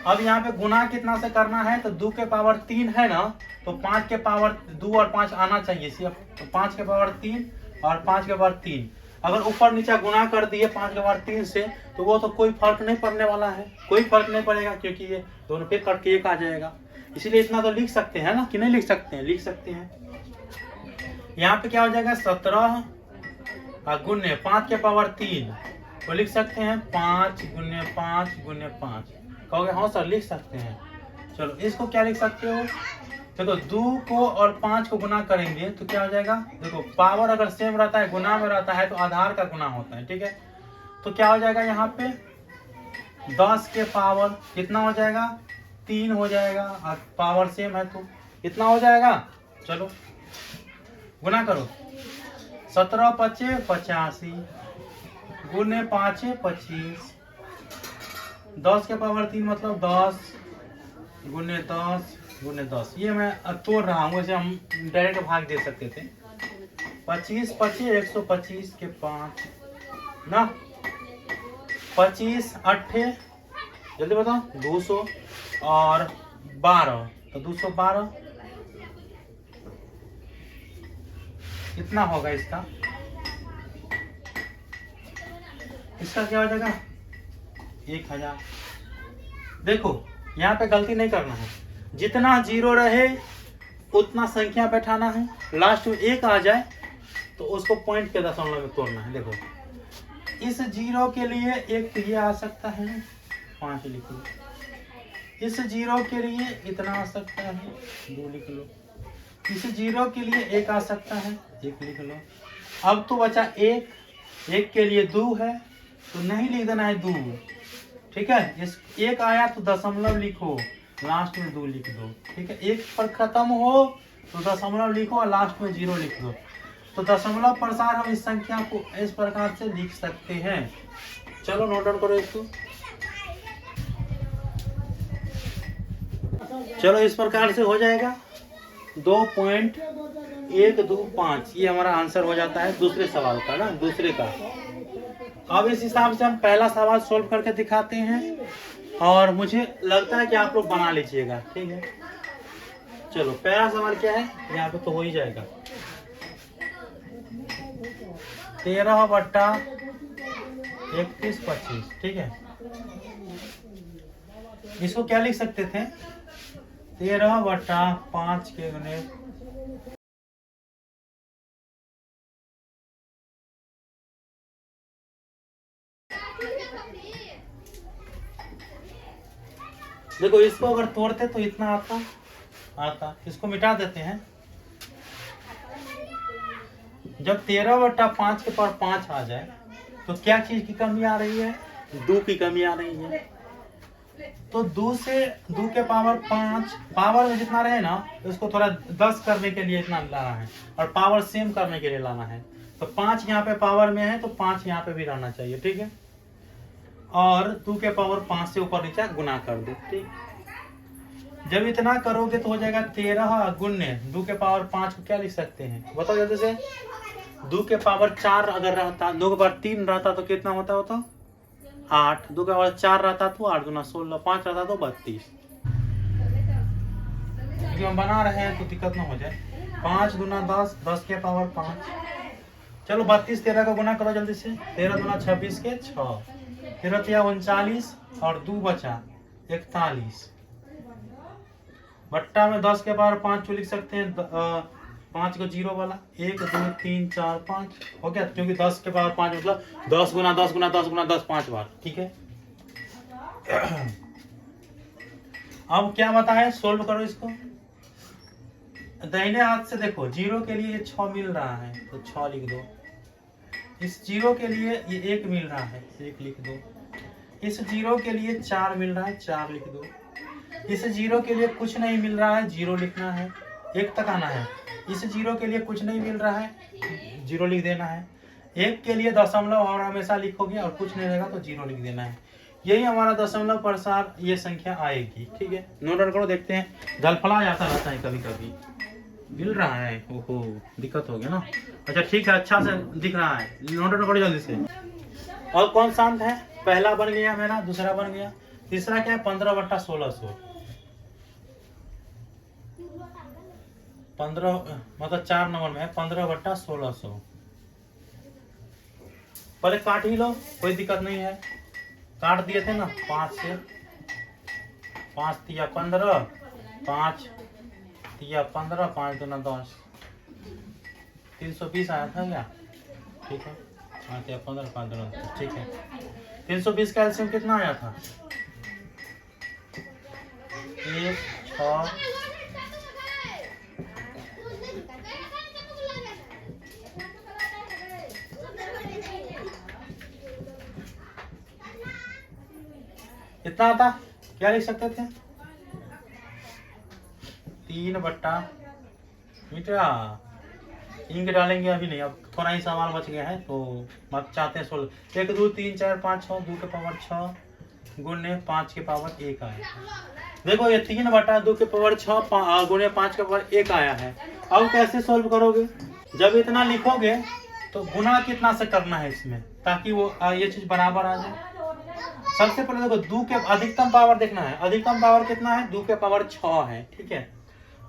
अब यहाँ पे गुना कितना से करना है? तो 2 के पावर 3 है ना, तो 5 के पावर 2 और 5 आना चाहिए, तो 5 के पावर 3 और 5 के पावर 3। अगर ऊपर नीचे गुना कर दिए 5 के पावर 3 से, तो वो तो कोई फर्क नहीं पड़ने वाला है, कोई फर्क नहीं पड़ेगा, क्योंकि ये दोनों पे कट के 1 आ जाएगा। इसीलिए इतना तो लिख सकते हैं ना, कि नहीं लिख सकते हैं? लिख सकते हैं। यहाँ पे क्या हो जाएगा? 17 गुने 5 के पावर 3, तो लिख सकते हैं 5 गुने 5 गुने 5। कहोगे हाँ सर लिख सकते हैं। चलो इसको क्या लिख सकते हो? देखो 2 को और 5 को गुना करेंगे तो क्या हो जाएगा? देखो पावर अगर सेम रहता है, गुना में रहता है, तो आधार का गुना होता है, ठीक है। तो क्या हो जाएगा यहाँ पे? 10 के पावर कितना हो जाएगा? 3 हो जाएगा, और पावर सेम है तो कितना हो जाएगा? चलो गुना करो। 17 पचे 85 गुने 5 25, 10 के पावर 3 मतलब 10 गुने 10 गुने 10। ये मैं तोड़ रहा हूँ, वैसे हम डायरेक्ट भाग दे सकते थे। 25 पचे 125 के 5 ना, 25 8 जल्दी बताओ 200 और 12, तो 212 कितना होगा इसका? इसका क्या हो जाएगा? 1000। देखो यहाँ पे गलती नहीं करना है, जितना जीरो रहे उतना संख्या बैठाना है, लास्ट में 1 आ जाए तो उसको पॉइंट के दशमलव में तोड़ना है। देखो इस जीरो के लिए एक ये आ सकता है 5 लिख लो, इस जीरो के लिए इतना आ सकता है 2 लिख लो, इस जीरो के लिए 1 आ सकता है 1 लिख लो। अब तो बचा 1 के लिए 2 है तो नहीं लिख देना है 2, ठीक है। इस 1 आया तो दशमलव लिखो, लास्ट में 2 लिख दो, ठीक है। 1 पर खत्म हो तो दशमलव लिखो और लास्ट में 0 लिख दो। तो दशमलव प्रसार हम इस संख्या को इस प्रकार से लिख सकते हैं। चलो नोट डाउन करो इसको। चलो इस प्रकार से हो जाएगा 2.125, ये हमारा आंसर हो जाता है दूसरे सवाल का ना, दूसरे का। अब इस हिसाब से हम पहला सवाल सोल्व करके दिखाते हैं, और मुझे लगता है कि आप लोग बना लीजिएगा, ठीक है। चलो पहला सवाल क्या है? यहाँ पे तो हो ही जाएगा 13/3125, ठीक है। इसको क्या लिख सकते थे? 13/5 के गुने देखो इसको अगर तोड़ते तो इतना आता। इसको मिटा देते हैं। जब 13/5 के पावर 5 आ जाए तो क्या चीज की कमी आ रही है? 2 की कमी आ रही है। तो 2 के पावर 5, पावर में जितना रहे ना उसको थोड़ा 10 करने के लिए इतना लाना है, और पावर सेम करने के लिए लाना है। तो 5 यहाँ पे पावर में है तो 5 यहाँ पे भी रहना चाहिए, ठीक है। और 2 के पावर 5 से ऊपर नीचे गुना कर दो, ठीक। जब इतना करोगे तो हो जाएगा 13 गुने 2 के पावर 5 को क्या लिख सकते हैं? बताओ जल्दी से। 2 के पावर 4 अगर रहता, 2 के पावर 3 रहता तो कितना होता? 8। 2 के पावर 4 रहता तो 8 गुना 16, 5 रहता तो 32। क्योंकि हम बना रहे हैं तो दिक्कत ना हो जाए। 5 गुना 10, 10 के पावर 5। चलो 32 13 का गुना करो जल्दी से। 13 गुना 26 के 6, 13 39 और 2 बचा 41। बट्टा में 10 के पावर 5 को लिख सकते हैं 5 को 0 वाला, 1 2 3 4 5 हो गया, क्योंकि 10 के पावर 5 मतलब 10 गुना 10 गुना 10 गुना 10 5 बार, ठीक है। अब क्या बताए? सोल्व करो इसको। दाहिने हाथ से देखो, 0 के लिए 6 मिल रहा है तो 6 लिख दो। इस 0 के लिए ये 1 मिल रहा है, 1 लिख दो। इस 0 के लिए 4 मिल रहा है, 4 लिख दो। इस 0 के लिए कुछ नहीं मिल रहा है, 0 लिखना है, 1 तक आना है। इस जीरो के लिए कुछ नहीं मिल रहा है, जीरो लिख देना है। एक के लिए दशमलव और हमेशा लिखोगे और कुछ नहीं रहेगा तो जीरो लिख देना है। यही हमारा दशमलव प्रसार ये संख्या आएगी। ठीक है, नोट डाउन करो। देखते हैं, गलफला जाता रहता है कभी कभी। मिल रहा है, ओहो दिक्कत हो गया ना। अच्छा ठीक है, अच्छा से दिख रहा है, नोट डाउन करो जल्दी से। और कौन सा अंक है? पहला बन गया मेरा, दूसरा बन गया, तीसरा क्या है? 15/1600। 15 मतलब 4 नंबर में है 15/1600। पहले काट ही लो, कोई दिक्कत नहीं है। काट दिए थे ना 5 से, 5 तिया 15, 5 तिया 15, 5 दूना 10, 320 आया था क्या? ठीक है, 5 तिया 15, 5 दूना 10, ठीक है। 320 का एलसीएम कितना आया था? 1, 6, कितना आता? क्या लिख सकते थे? 3/मीटर। इंक डालेंगे अभी नहीं, अब थोड़ा ही सवाल बच गया है तो मत चाहते हैं 16। 1, 2, 3, 4, 5, 6, 2 के पावर 6 गुने 5 के पावर 1 आया। देखो ये 3/2 के पावर 6 गुने 5 के पावर 1 आया है। अब कैसे सोल्व करोगे? जब इतना लिखोगे तो गुना कितना से करना है इसमें, ताकि वो ये चीज बराबर आ जाए। सबसे पहले देखो 2 के अधिकतम पावर देखना है। अधिकतम पावर कितना है? 2 के पावर 6 है, ठीक है।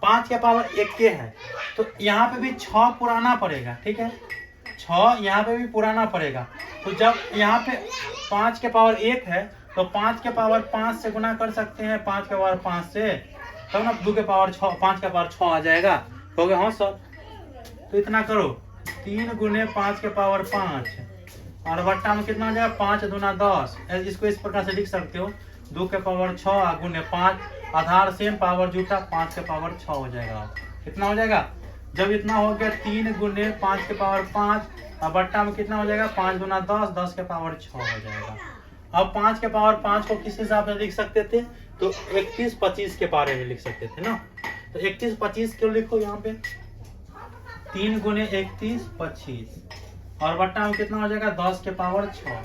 5 के पावर 1 के है, तो यहाँ पे भी 6 पुराना पड़ेगा, ठीक है। 6 यहाँ पे भी पुराना पड़ेगा। तो जब यहाँ पे 5 के पावर 1 है तो 5 के पावर 5 से गुना कर सकते हैं, 5 के पावर 5 से, तब ना 2 के पावर 6, 5 के पावर 6 आ जाएगा। हो गया? हाँ सर, तो इतना करो, 3 गुने 5 के पावर 5 और बट्टा में कितना आ जाएगा? 5 दूना 10। इसको इस प्रकार से लिख सकते हो, 2 के पावर 6 गुने 5, आधार सेम पावर जूठा, 5 के पावर 6 हो जाएगा। कितना हो जाएगा? जब इतना हो गया 3 गुने 5 के पावर 5 और बट्टा में कितना हो जाएगा? 5 दूना 10, 10 के पावर 6 हो जाएगा। अब 5 के पावर 5 को किस हिसाब से लिख सकते थे? तो 31, 25 के बारे में लिख सकते थे ना। तो 31, 25 क्यों लिखो यहाँ पे? 3 गुने 31, 25 और बट्टा में कितना हो जाएगा? 10 के पावर 6।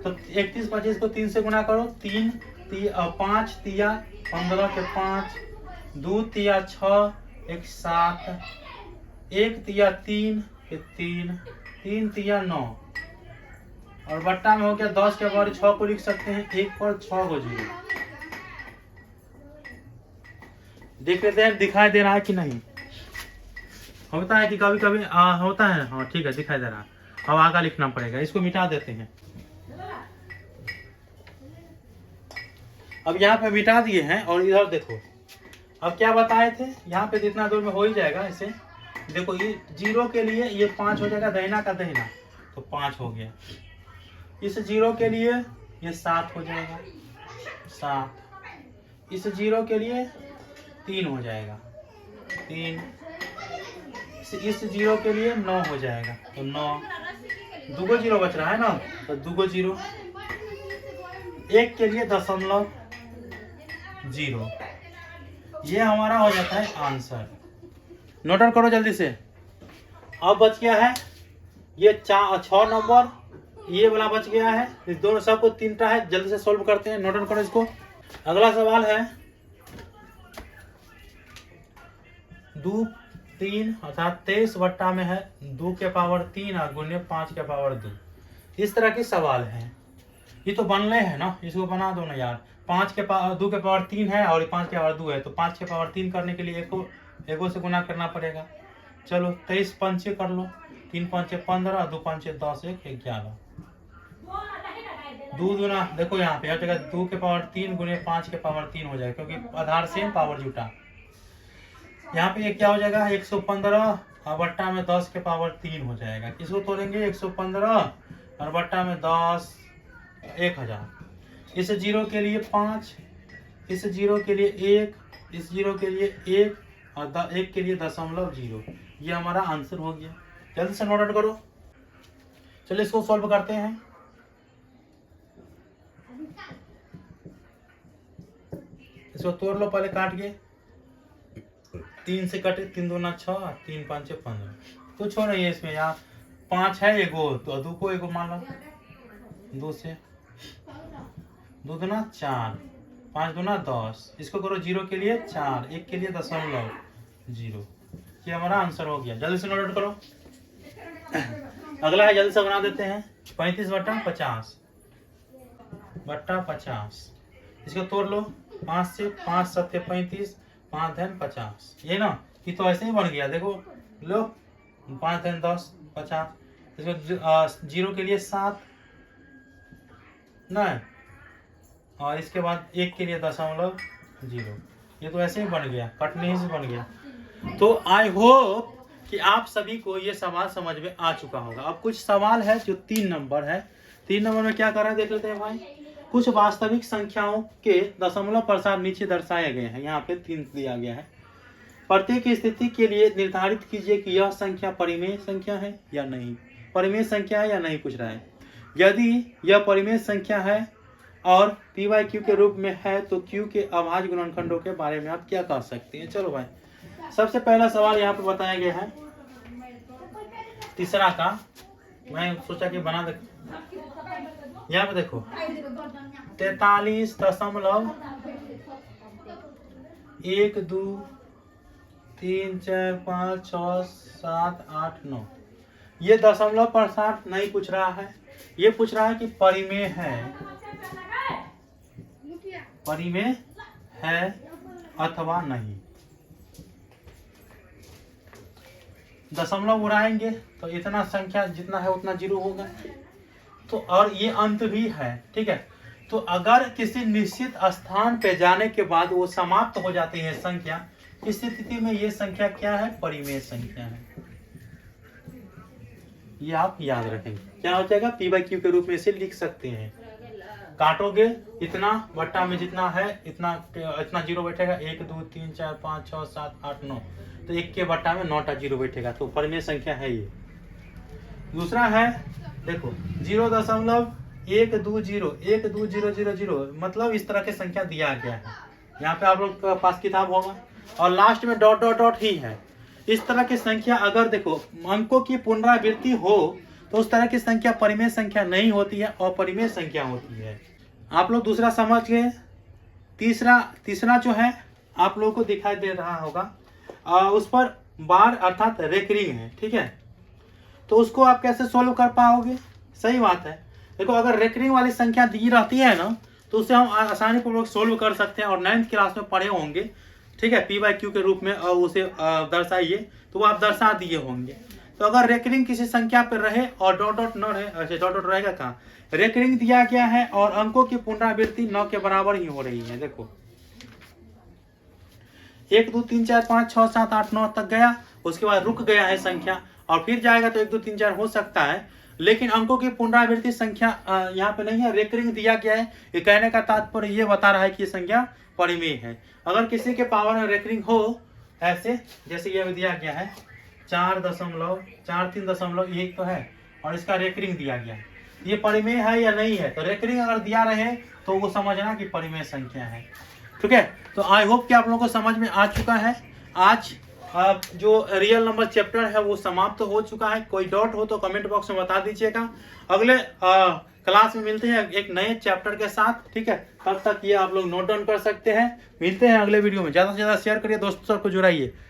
तो 31, 25 को 3 से गुना करो, 3 5 तिया 15 के 5, 2 तिया 6, 1 7, 1 तिया 3 के 3, 3 तिया 9 और बट्टा में हो गया 10 के पावर 6 को लिख सकते हैं 1 पर 6 को 0। देख लेते हैं दिखाई दे रहा है कि नहीं। होता है कि कभी कभी होता है। हाँ ठीक है, दिखाई दे रहा है। अब आगे लिखना पड़ेगा, इसको मिटा देते हैं। अब यहाँ पे मिटा दिए हैं और इधर देखो, अब क्या बताए थे? यहाँ पे जितना दूर में हो ही जाएगा इसे। देखो ये 0 के लिए ये 5 हो जाएगा, दहिना का दहिना, तो 5 हो गया। इस 0 के लिए ये 7 हो जाएगा, 7। इस 0 के लिए 3 हो जाएगा, 3। इस 0 के लिए 9 हो जाएगा, तो 9। 2 0 बच रहा है ना, तो 2 0। 1 के लिए 0.0, ये हमारा हो जाता है आंसर। नोट डाउन करो जल्दी से। अब बच गया है ये 6 नंबर, ये वाला बच गया है। इस दोनों सबको 3टा है, जल्दी से सोल्व करते हैं। नोट डाउन करो इसको। अगला सवाल है 2, 3 अर्थात 23 बट्टा में है 2 के पावर 3 और गुने 5 के पावर 2। इस तरह के सवाल है। ये तो बन रहे हैं ना, इसको बना दो ना यार। 5 के पावर 2 के पावर 3 है और 5 के पावर 2 है, तो 5 के पावर 3 करने के लिए एको से गुना करना पड़ेगा। चलो 23 पंचे कर लो, 3 पंचे 15, 2 पंचे 10, 1 11। 2 दूना देखो यहाँ पे हर जगह 2 के पावर 3 गुने 5 के पावर 3 हो जाएगा, क्योंकि आधार सेम पावर जुटा। यहाँ पे ये क्या हो जाएगा? 115 और बट्टा में 10 के पावर 3 हो जाएगा। किसको तोड़ेंगे? 115 और बट्टा में 10, 1000। इस 0 के लिए 5, इस 0 के लिए 1, इस 0 के लिए 1 और 1 के लिए 0.0। ये हमारा आंसर हो गया। जल्दी से नोट डाउन करो। चलिए इसको सॉल्व करते हैं। इसको तोड़ लो पहले काट के। 3 से कटे 3 दूना 6, 3 5 15, कुछ हो नहीं है इसमें यार। 5 है एगो तो 2 को एगो मान लो, 2 से 2 दूना 4, 5 दूना 10, इसको करो 0 के लिए 4, 1 के लिए 0.0। ये हमारा आंसर हो गया। जल्दी से नोट करो। अगला है, जल्दी से बना देते हैं। 35 बटा 50 बटा 50, इसको तोड़ लो 5 से, 5 7 35, 5 धन 50, ये ना ये तो ऐसे ही बन गया। देखो लो 5 धन 10 50, इसको 0 के लिए 7 नहीं, और इसके बाद 1 के लिए 0.0, ये तो ऐसे ही बन गया, कटने ही से बन गया। तो आई होप कि आप सभी को ये सवाल समझ में आ चुका होगा। अब कुछ सवाल है जो 3 नंबर है। 3 नंबर में क्या कर रहे हैं देख लेते हैं भाई। कुछ वास्तविक संख्याओं के दशमलव प्रसार नीचे दर्शाए गए हैं। यहाँ पे 3 दिया गया है। प्रत्येक स्थिति के लिए निर्धारित कीजिए कि यह संख्या परिमेय संख्या है या नहीं, परिमेय संख्या है या नहीं पूछ रहा है। यदि यह परिमेय संख्या है और p/q के रूप में है तो q के अभाज्य गुणनखंडों के बारे में आप क्या कह सकते हैं। चलो भाई, सबसे पहला सवाल यहाँ पे बताया गया है तीसरा का। मैं सोचा कि बना दे। यहाँ पे देखो 43.123456789, ये दशमलव प्रसार नहीं पूछ रहा है, ये पूछ रहा है कि परिमेय है, परिमेय है अथवा नहीं। दशमलव उड़ाएंगे तो इतना संख्या जितना है उतना 0 होगा। तो और ये अंत भी है, ठीक है। तो अगर किसी निश्चित स्थान पे जाने के बाद वो समाप्त हो जाती है संख्या, इस स्थिति में ये संख्या क्या है, परिमेय संख्या है। ये आप याद रखेंगे। क्या हो जाएगा, p/q के रूप में इसे लिख सकते हैं। काटोगे इतना बट्टा में जितना है इतना 0 बैठेगा, 1 2 3 4 5 6 7 8 9, तो 1 के बट्टा में 9टा 0 बैठेगा, तो परिमेय संख्या है ये। दूसरा है देखो 0.120 मतलब इस तरह की संख्या दिया गया है। यहाँ पे आप लोग के पास किताब होगा और लास्ट में डॉट डॉट डॉट ही है। इस तरह की संख्या अगर देखो अंकों की पुनरावृत्ति हो तो उस तरह की संख्या परिमेय संख्या नहीं होती है, अपरिमेय संख्या होती है। आप लोग दूसरा समझ गए। तीसरा जो है आप लोगों को दिखाई दे रहा होगा, उस पर बार अर्थात रेकरिंग है, ठीक है। तो उसको आप कैसे सोल्व कर पाओगे, सही बात है। देखो अगर रेकरिंग वाली संख्या दी रहती है ना तो उसे हम आसानी पूर्वक सोल्व कर सकते हैं, और 9th क्लास में पढ़े होंगे, ठीक है। p/q के रूप में उसे दर्शाइए, तो वो आप दर्शा दिए होंगे। तो अगर रेकरिंग किसी संख्या पर रहे और डॉट डॉट न रहे, अच्छा डॉट डॉट रहेगा कहाँ, रेकरिंग दिया गया है और अंकों की पुनरावृत्ति 9 के बराबर ही हो रही है। देखो 1 2 3 4 5 6 7 8 9 तक गया, उसके बाद रुक गया है संख्या और फिर जाएगा तो 1 2 3 4 हो सकता है, लेकिन अंकों की पुनरावृत्ति संख्या यहाँ पे नहीं है, रेकरिंग दिया गया है। ये कहने का तात्पर्य ये बता रहा है कि ये संख्या परिमेय है। अगर किसी के पावर में रेकरिंग हो ऐसे, जैसे ये दिया गया है 4.43.1 तो है और इसका रेकरिंग दिया गया है, ये परिमेय है या नहीं है। तो रेकरिंग अगर दिया रहे तो वो समझना कि परिमेय संख्या है, ठीक है। तो आई होप कि आप लोगों को समझ में आ चुका है। आज जो रियल नंबर चैप्टर है वो समाप्त हो चुका है। कोई डाउट हो तो कमेंट बॉक्स में बता दीजिएगा। अगले क्लास में मिलते हैं एक नए चैप्टर के साथ, ठीक है। तब तक ये आप लोग नोट डाउन कर सकते हैं। मिलते हैं अगले वीडियो में। ज़्यादा से ज़्यादा शेयर करिए, दोस्तों को जुड़ाइए।